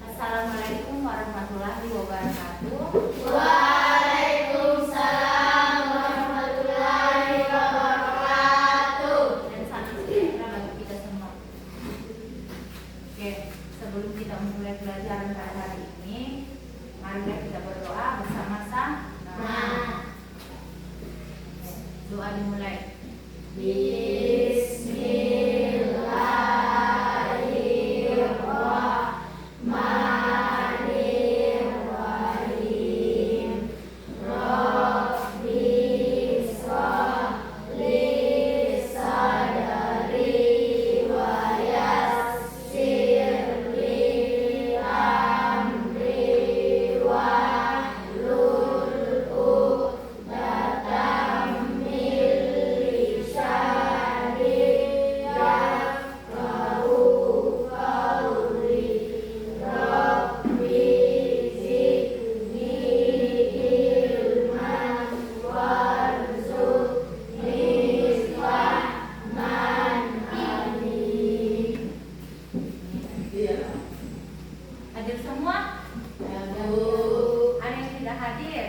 Assalamualaikum warahmatullahi wabarakatuh. Waalaikumsalam warahmatullahi wabarakatuh. Dan salam sejahtera bagi kita semua. Oke, sebelum kita memulai pelajaran pada hari ini, marilah kita berdoa bersama-sama. Doa dimulai. Bismillahirrahmanirrahim. Rabbi sholli sadri wa yassir li amri wahlul uqdatam min lisani yafqahu qawli. Rabbi zidni ilman warzuqni fahman alim. Hadir semua? Ya, Ada yang tidak hadir?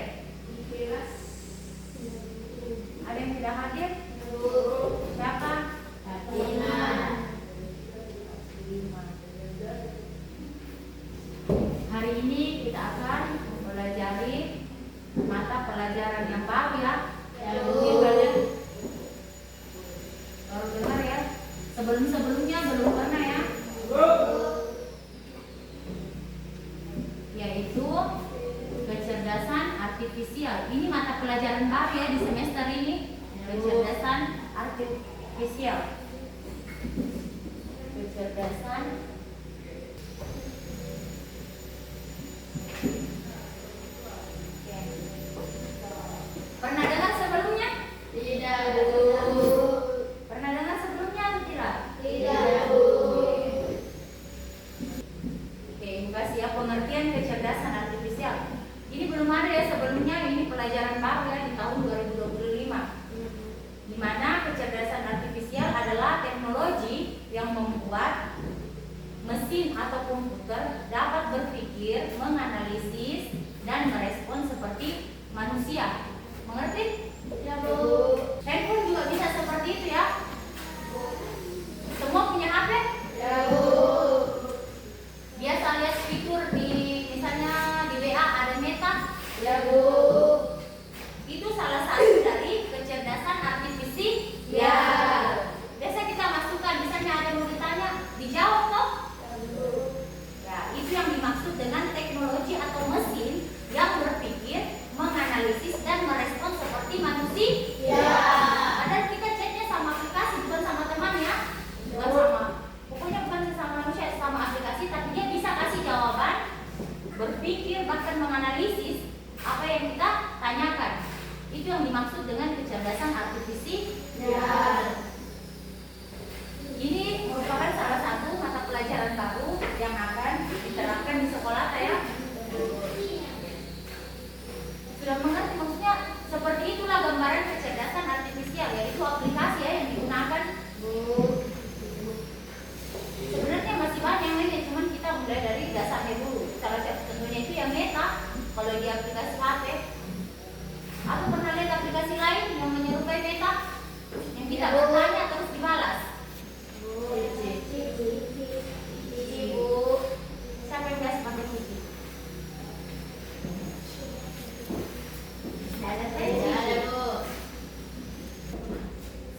Ada yang tidak hadir? Siapa? Hari ini kita akan mempelajari mata pelajaran yang baru ya. Mungkin kalian baru dengar ya. Sebelumnya belum pernah ya. Yaitu kecerdasan artifisial. Ini mata pelajaran baru ya di semester ini. Kecerdasan artifisial. Kecerdasan pernah dengar sebelumnya? Tidak, Bu. Pernah dengar sebelumnya atau tidak? Tidak, Bu. Oke, kasih ya pengertian kecerdasan artifisial. Ini belum ada ya sebelumnya, ini pelajaran baru ya di tahun 2025. Di mana kecerdasan artifisial adalah teknologi yang membuat mesin atau komputer dapat berpikir, menganalisis, dan merespon seperti manusia. Mengerti? Ya, Bu. Handphone juga bisa seperti itu ya. Semua punya HP? Ya, Bu. Biasa lihat fitur di misalnya di WA ada meta. Ya, Bu. Itu salah satu dari kecerdasan artifisial. Biasa kita masukkan misalnya ada yang mau ditanya, dijawab toh? Ya, itu yang dimaksud dengan teknologi atau mesin yang berpikir, menganalisis dan merespon seperti manusia. Padahal kita chatnya sama aplikasi bukan sama teman ya. Bukan sama. Pokoknya bukan sama manusia, sama aplikasi, tapi dia bisa kasih jawaban, berpikir bahkan menganalisis apa yang kita tanyakan. Itu yang dimaksud dengan kecerdasan artifisial. Ini merupakan salah satu mata pelajaran baru yang akan diterapkan di sekolah ya. Sudah mengerti maksudnya? Seperti itulah gambaran kecerdasan artifisial, yaitu aplikasi ya yang digunakan. Sebenarnya masih banyak yang lainnya, cuman kita mulai dari dasarnya dulu. Salah satu tentunya itu yang meta. Kalau di aplikasi HP, aku pernah lihat aplikasi lain yang menyerupai meta, yang kita bertanya terus dibalas. Ibu, siapa yang biasa pakai Cici? Ada saya.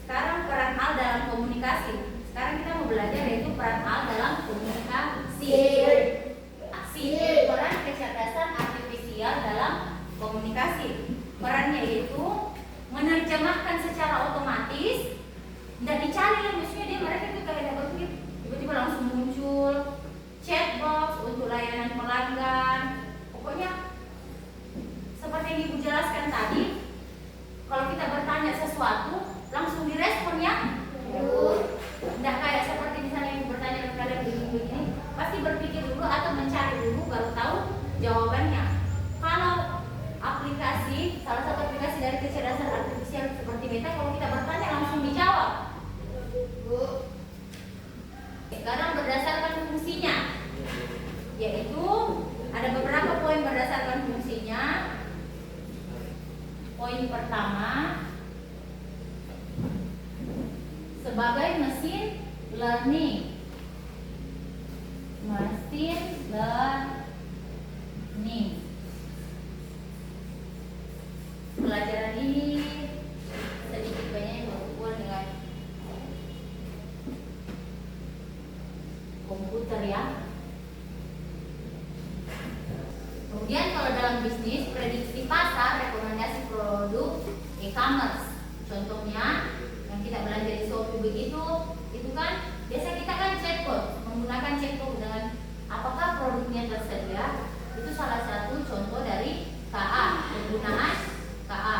Sekarang peran al dalam komunikasi. Sekarang kita mau belajar yaitu peran al dalam komunikasi. Peran kecerdasan artifisial dalam komunikasi. Perannya yaitu menerjemahkan secara otomatis. Tidak dicari lah, maksudnya dia mereka itu kayak ada berpikir tiba-tiba langsung muncul chatbox untuk layanan pelanggan. Pokoknya seperti yang Ibu jelaskan tadi, kalau kita bertanya sesuatu langsung direspon ya. Tidak kayak seperti misalnya Ibu bertanya kepada begini, pasti berpikir dulu atau mencari dulu baru tahu jawabannya. Kalau aplikasi, salah satu aplikasi dari kecerdasan artifisial seperti Meta, kalau kita bertanya langsung dijawab. Sekarang berdasarkan fungsinya, yaitu poin pertama sebagai mesin learning. Mesin learning. Pelajaran ini sedikit banyak berhubungan dengan komputer ya. Kemudian kalau dalam bisnis, prediksi pasar, rekomendasi produk, e-commerce. Contohnya yang kita belanja di Shopee begitu, itu kan biasa kita kan chatbot, menggunakan chatbot dengan apakah produknya tersedia. Itu salah satu contoh dari KA, penggunaan KA.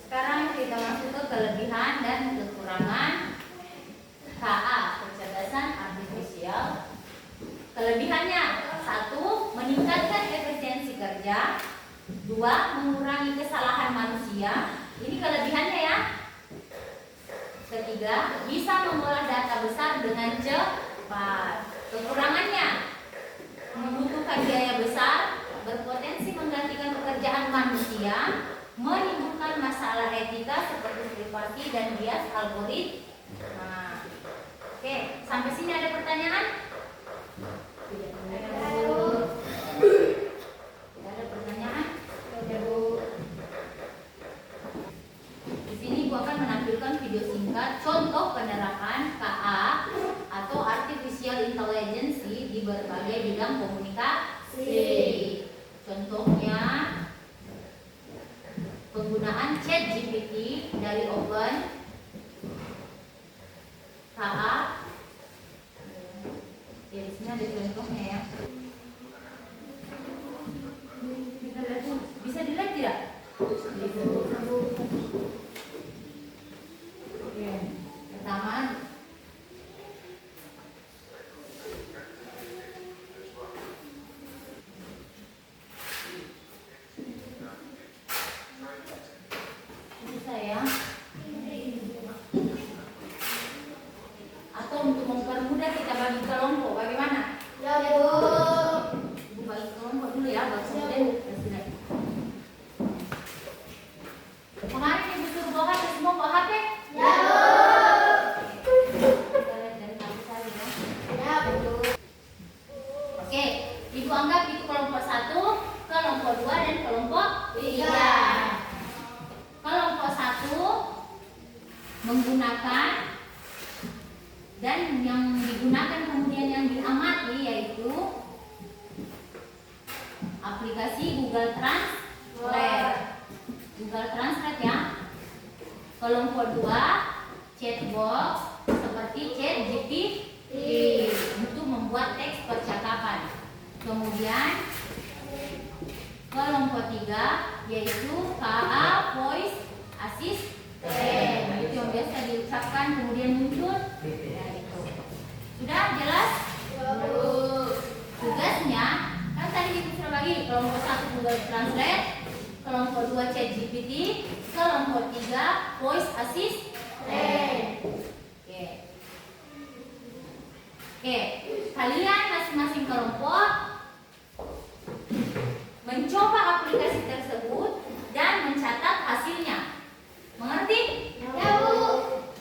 Sekarang kita masuk ke kelebihan dan kekurangan KA, kecerdasan artifisial. Kelebihannya, 1. Meningkatkan efisiensi kerja. 2. Mengurangi kesalahan manusia. Ini kelebihannya ya. Ketiga, bisa mengolah data besar dengan cepat. Kekurangannya, membutuhkan biaya besar, berpotensi menggantikan pekerjaan manusia, menimbulkan masalah etika seperti privasi dan bias algoritma. Oke, sampai sini ada pertanyaan? Tidak ada pertanyaan? Di sini Bu akan menampilkan video singkat contoh penerapan KA atau Artificial Intelligence di berbagai bidang komunikasi. Contohnya penggunaan ChatGPT dari Open KA. Ya, di sini ada contohnya ya. Kita lihat dulu. Bisa dilihat tidak? Oke. Pertama, bisa ya. Atau untuk mempermudah kita bagi kelompok, bagaimana? Ya, Bu. Ibu bagi kelompok dulu ya, baru kemudian presiden. Kemarin Ibu suruh bawa HP, semua bawa HP? Ya, Bu. Kita lihat dari HP saya ya. Ya, Bu. Oke, Ibu anggap itu kelompok 1, kelompok 2, dan kelompok 3. Kelompok 1 menggunakan dan yang digunakan kemudian yang diamati yaitu aplikasi Google Translate. Google Translate ya. Kelompok 2 chatbox seperti ChatGPT untuk membuat teks percakapan. Kemudian kelompok 3 yaitu KA Voice Assistant. Nah, itu yang biasa diucapkan kemudian muncul. Ya, itu. Sudah jelas? Ya, Bu. Tugasnya kan tadi itu sudah bagi kelompok 1 Google Translate, kelompok 2 ChatGPT, kelompok 3 Voice Assistant. Oke. Oke, kalian masing-masing kelompok mencoba aplikasi tersebut dan mencatat hasilnya. Mengerti? Ya, Bu.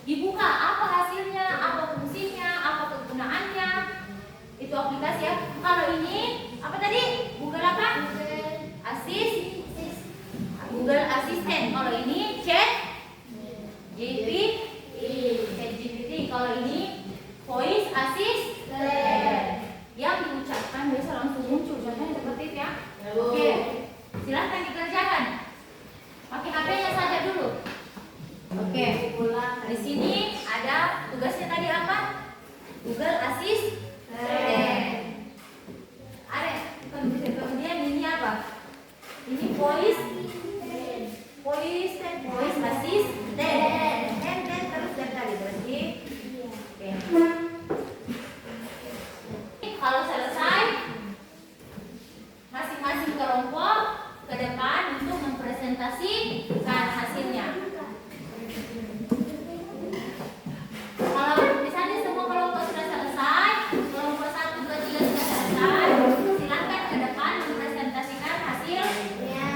Dibuka apa hasilnya, apa fungsinya, apa kegunaannya. Itu aplikasi ya. Kalau ini apa tadi? Google apa? Google Assistant. Kalau ini ChatGPT. Kalau ini Voice Assistant. Yang diucapkan biasa langsung muncul. Contohnya seperti itu ya. Oke, silahkan dikerjakan. Pakai HP-nya saja dulu. Oke, di sini ada tugasnya tadi apa? Google Assistant. Ada kemudian ini apa? Ini voice assistant. Dan terus dan tadi berarti. Oke. Kalau selesai, masing-masing kelompok ke depan untuk mempresentasikan hasilnya. Kalau misalnya semua kelompok sudah selesai, kelompok 1, 2, 3 sudah selesai, silakan ke depan mempresentasikan hasilnya.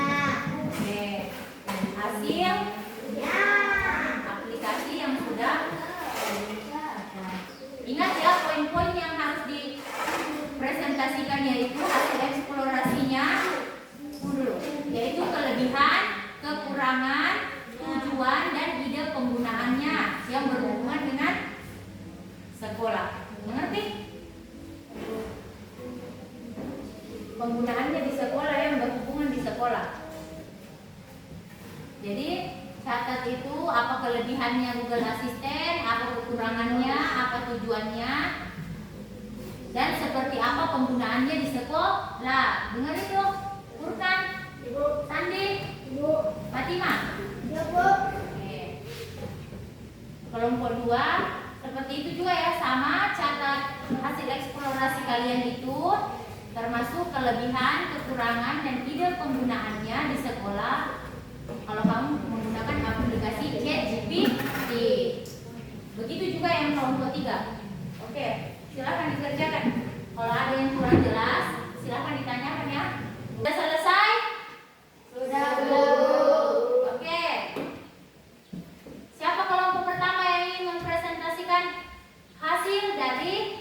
penggunaannya di sekolah yang berhubungan di sekolah. Jadi catat itu apa kelebihannya Google Assistant, apa kekurangannya, apa tujuannya, dan seperti apa penggunaannya di sekolah. Dengar itu, Furkan, Ibu. Sandi, Ibu. Fatimah. Ya, Bu. Oke. Kelompok 2 seperti itu juga ya, sama catat hasil eksplorasi kalian itu termasuk kelebihan, kekurangan, dan ide penggunaannya di sekolah kalau kamu menggunakan aplikasi ChatGPT. Begitu juga yang kelompok 3. Oke, silakan dikerjakan. Kalau ada yang kurang jelas, silakan ditanyakan ya. Sudah selesai? Sudah, Bu. Oke. Siapa kelompok pertama yang ingin mempresentasikan hasil dari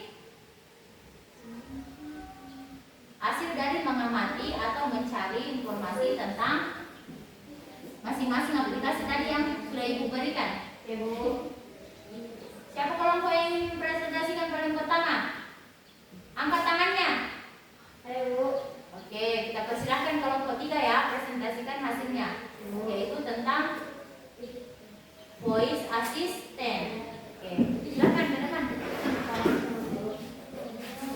mengamati atau mencari informasi tentang masing-masing aplikasi tadi yang sudah Ibu berikan? Ya, Bu. Siapa kelompok yang ingin mempresentasikan paling pertama? Angkat tangannya. Ayo, Bu. Oke, kita persilahkan kelompok 3 ya, presentasikan hasilnya, yaitu tentang voice assistant. Oke, silakan ke depan.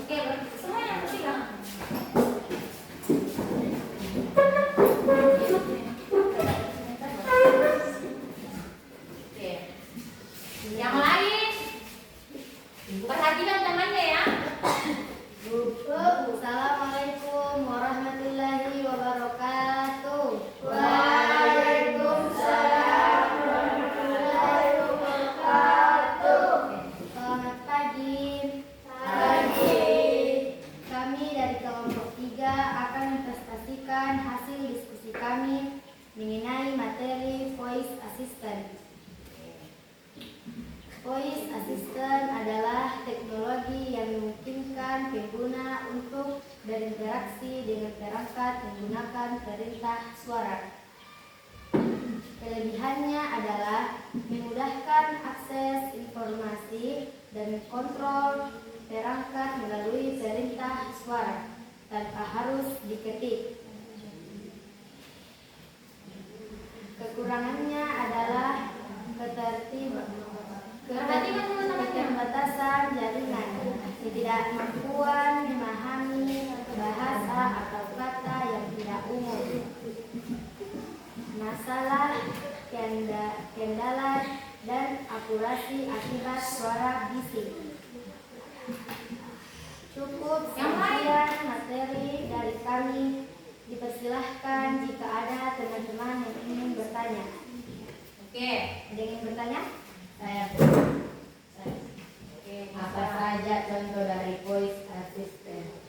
Oke, semua yang ketiga. Oke, yang lain perhatikan temannya ya. Bu. Assalamualaikum warahmatullahi wabarakatuh. Waalaikumsalam warahmatullahi wabarakatuh. Selamat pagi. Pagi. Kami dari kelompok 3 akan mempresentasikan hasil diskusi kami mengenai materi voice assistant. Voice assistant adalah teknologi yang memungkinkan pengguna untuk berinteraksi dengan perangkat menggunakan perintah suara. Kelebihannya adalah memudahkan akses informasi dan kontrol perangkat melalui perintah suara tanpa harus diketik. Kekurangannya adalah keterbatasan jaringan, ketidakmampuan memahami bahasa atau kata yang tidak umum, masalah kendala dan akurasi akibat suara bising. Cukup sekian materi dari kami. Dipersilahkan jika ada teman-teman yang ingin bertanya. Oke, Ada yang ingin bertanya? Saya. oke. Apa saja contoh dari voice assistant?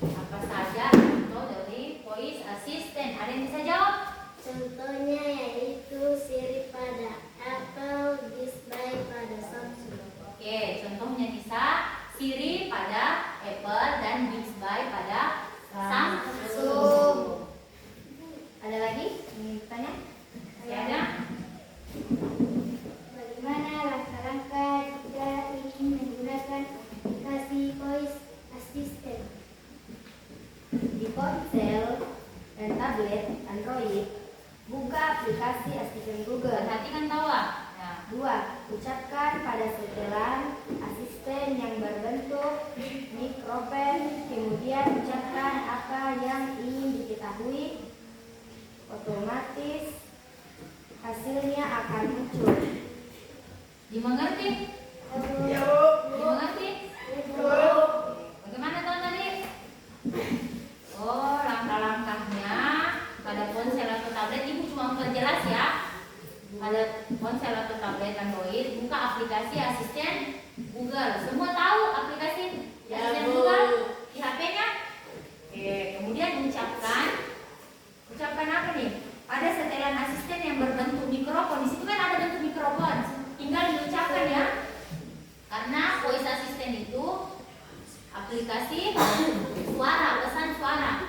Apa saja contoh dari voice assistant? Ada yang bisa jawab? Contohnya yaitu Siri pada Apple, Display pada Samsung. Oke, contohnya bisa Siri pada Apple dan Bixby pada Samsung. Ada lagi ingin bertanya? Masih ada? Bagaimana langkah-langkah jika ingin menggunakan aplikasi voice assistant? Di ponsel dan tablet Android, buka aplikasi asisten Google. Perhatikan tawa. Ya. 2. Ucapkan pada setelan asisten yang berbentuk mikrofon, kemudian ucapkan apa yang ingin diketahui. Otomatis hasilnya akan muncul. Dimengerti? Ya, Dimengerti? Bagaimana tahun tadi? Oh, langkah-langkahnya pada ponsel atau tablet, Ibu cuma memperjelas ya. Pada ponsel atau tablet Android, buka aplikasi asisten Google. Semua tahu aplikasi asisten Google di HP-nya? Oke, kemudian ucapkan apa nih? Ada setelan asisten yang berbentuk mikrofon. Di situ kan ada bentuk mikrofon. Tinggal diucapkan ya. Karena voice assistant itu aplikasi suara, pesan suara.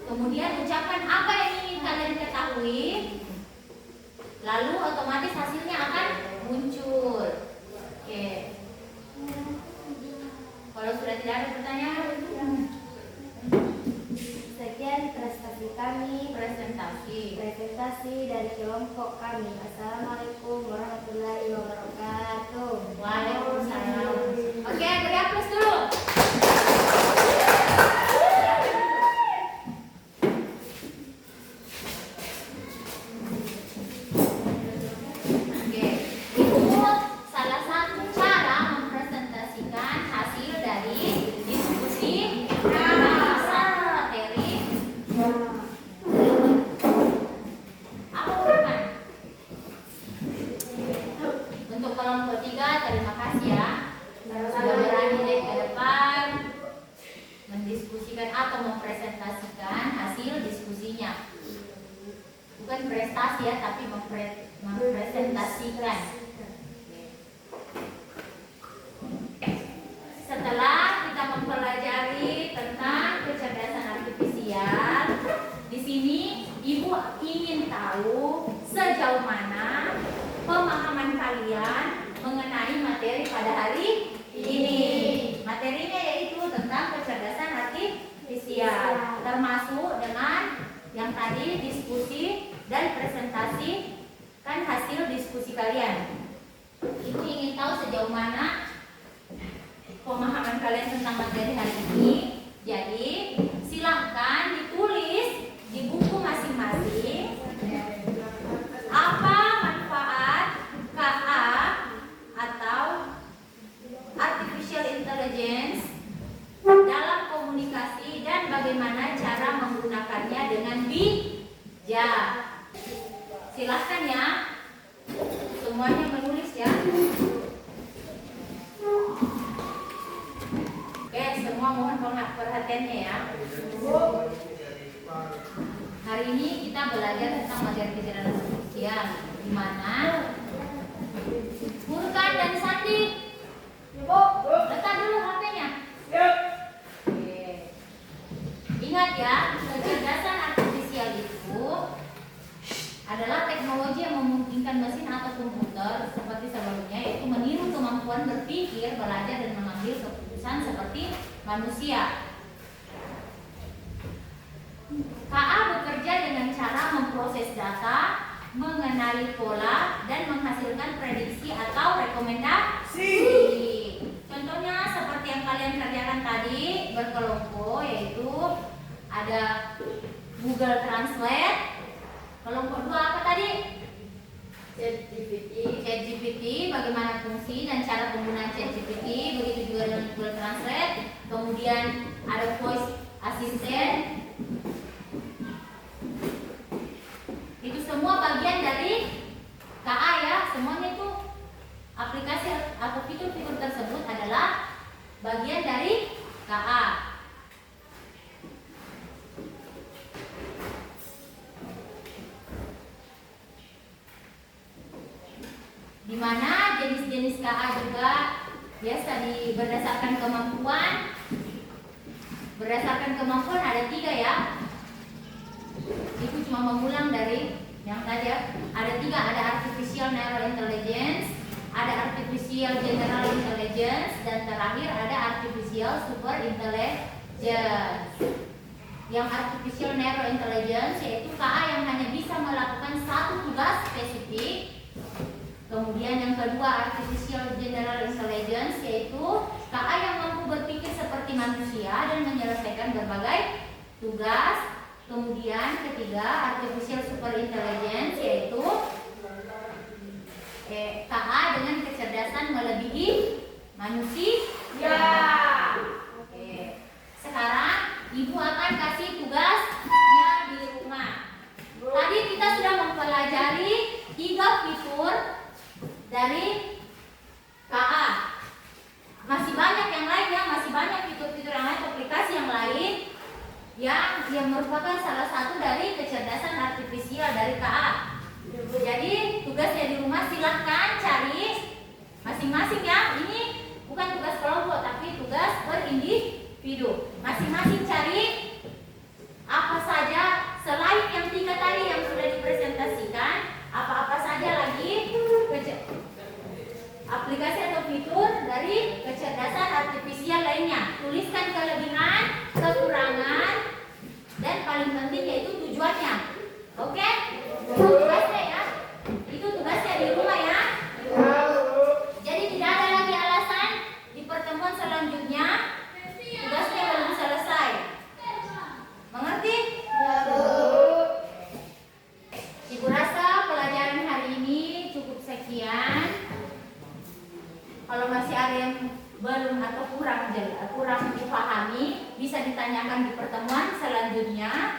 Kemudian ucapkan apa yang ingin kalian ketahui. Lalu otomatis hasilnya akan muncul. Oke. Kalau sudah tidak ada pertanyaan, Sekian prestasi kami, presentasi dari kelompok kami. Assalamualaikum warahmatullahi wabarakatuh. Waalaikumsalam. Oke, beri aplaus dulu. Oke, itu salah satu cara mempresentasikan hasil dari diskusi satu materi. Apa bukan? Untuk kelompok 3, terima kasih ya. Sudah berani naik ke depan mendiskusikan atau mempresentasikan hasil diskusinya. Bukan prestasi ya, tapi mempresentasikan. Setelah kita mempelajari tentang kecerdasan artifisial, di sini Ibu ingin tahu sejauh mana pemahaman kalian mengenai materi pada hari ini. Materinya yaitu tentang kecerdasan artifisial, termasuk dengan yang tadi diskusi dan presentasi kan hasil diskusi kalian. Ibu ingin tahu sejauh mana pemahaman kalian tentang materi hari ini. Jadi silahkan ditulis di buku masing-masing apa manfaat KA atau Artificial Intelligence dalam komunikasi dan bagaimana cara menggunakannya dengan bijak. Silahkan ya, semuanya menulis ya. Oke, semua mohon perhatiannya ya. Hari ini kita belajar tentang materi kecerdasan artifisial, di mana Furkan dan Sandi, letak dulu HP-nya. Oke. Ingat ya, kecerdasan artifisial itu adalah teknologi yang memungkinkan mesin atau komputer seperti sebelumnya, yaitu meniru kemampuan berpikir, belajar, dan mengambil keputusan seperti manusia. KA bekerja dengan cara memproses data, mengenali pola, dan menghasilkan prediksi atau rekomendasi. Contohnya seperti yang kalian kerjakan tadi berkelompok, yaitu ada Google Translate. Kelompok 2 apa tadi? ChatGPT, bagaimana fungsi dan cara penggunaan ChatGPT, begitu juga dengan Google Translate. Kemudian ada voice assistant. Itu semua bagian dari KA ya. Semuanya itu aplikasi atau fitur-fitur tersebut adalah bagian dari KA. Di mana jenis-jenis KA juga biasa berdasarkan kemampuan. Berdasarkan kemampuan ada 3 ya. Itu cuma mengulang dari yang tadi ya. Ada 3, ada artificial narrow intelligence, ada artificial general intelligence, dan terakhir ada artificial super intelligence. Yang artificial narrow intelligence yaitu KA yang hanya bisa melakukan satu tugas spesifik. Kemudian yang kedua artificial general intelligence yaitu KA yang mampu berpikir seperti manusia dan menyelesaikan berbagai tugas. Kemudian ketiga artificial super intelligence yaitu KA dengan kecerdasan melebihi manusia. Oke. Sekarang Ibu akan kasih tugasnya di rumah. Tadi kita sudah mempelajari 3 fitur dari KA. Masih banyak yang lain ya, masih banyak fitur-fitur yang lain, aplikasi yang lain yang merupakan salah satu dari kecerdasan artifisial dari KA. Jadi tugasnya di rumah silahkan cari masing-masing ya. Ini bukan tugas kelompok tapi tugas berindividu. Masing-masing cari apa saja selain yang 3 tadi yang sudah dipresentasikan, apa-apa saja lagi aplikasi atau fitur dari kecerdasan artifisial lainnya. Tuliskan kelebihan, kekurangan, dan ditanyakan di pertemuan selanjutnya.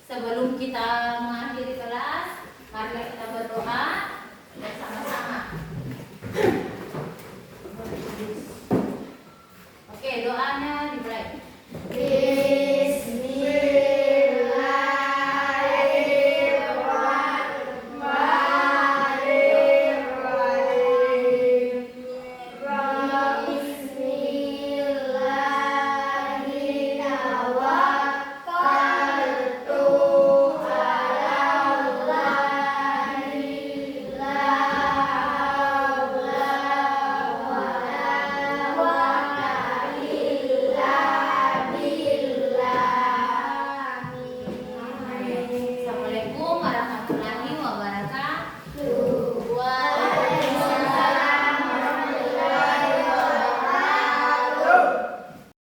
Sebelum kita mengakhiri kelas, mari kita berdoa.